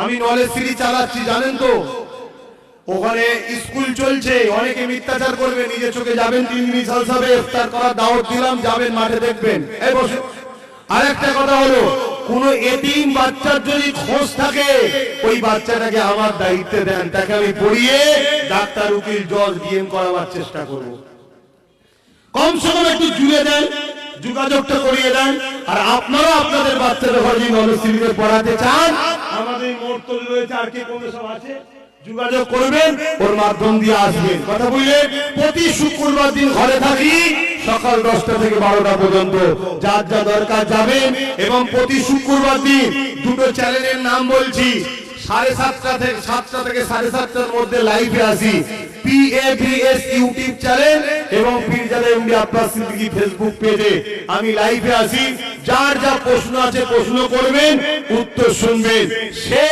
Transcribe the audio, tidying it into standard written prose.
আমি knowledge city চালাচ্ছি, জানেন তো ওখানে স্কুল চলছে, অনেকে মিথ্যাচার করবে, নিজে চোখে যাবেন, 3 দিন সালসাবে ইফতার করার দাওয়াত দিলাম, যাবেন মাঠে দেখবেন। এই বসে আরেকটা কথা হলো, কোন এতিম বাচ্চার যদি খোঁজ থাকে ওই বাচ্চাটাকে আমার দায়িত্বে দেন, তাকে আমি পড়িয়ে ডাক্তার উকিল জজ ডিএম করাবার চেষ্টা করব। কমসে কম একটু জুড়ে দেন, যোগাযোগটা করিয়ে দেন। আর আপনারা আপনাদের বাচ্চাদের ঘরে নলেজ সিটিতে পড়াতে চান, আমাদের মোট তৈরি রয়েছে, আর কে কোন সব আছে যোগাযোগ করবেন, ওর মাধ্যম দিয়ে আসবেন। কথা বললেন প্রতি শুক্রবার দিন ঘরে থাকি, সকাল 10টা থেকে 12টা পর্যন্ত, যার যা দরকার যাবেন। এবং প্রতি শুক্রবার দিন দুটো চ্যানেলের নাম বলছি, 7:30 থেকে 7টা থেকে 7:30টার মধ্যে লাইভে আসি, PABS ইউটিউব চ্যানেল এবং পীরজাদা এমডি আব্বাস সিদ্দিকী ফেসবুক পেজে আমি লাইভে আসি। যার যা প্রশ্ন আছে প্রশ্ন করবেন, উত্তর শুনবেন। সে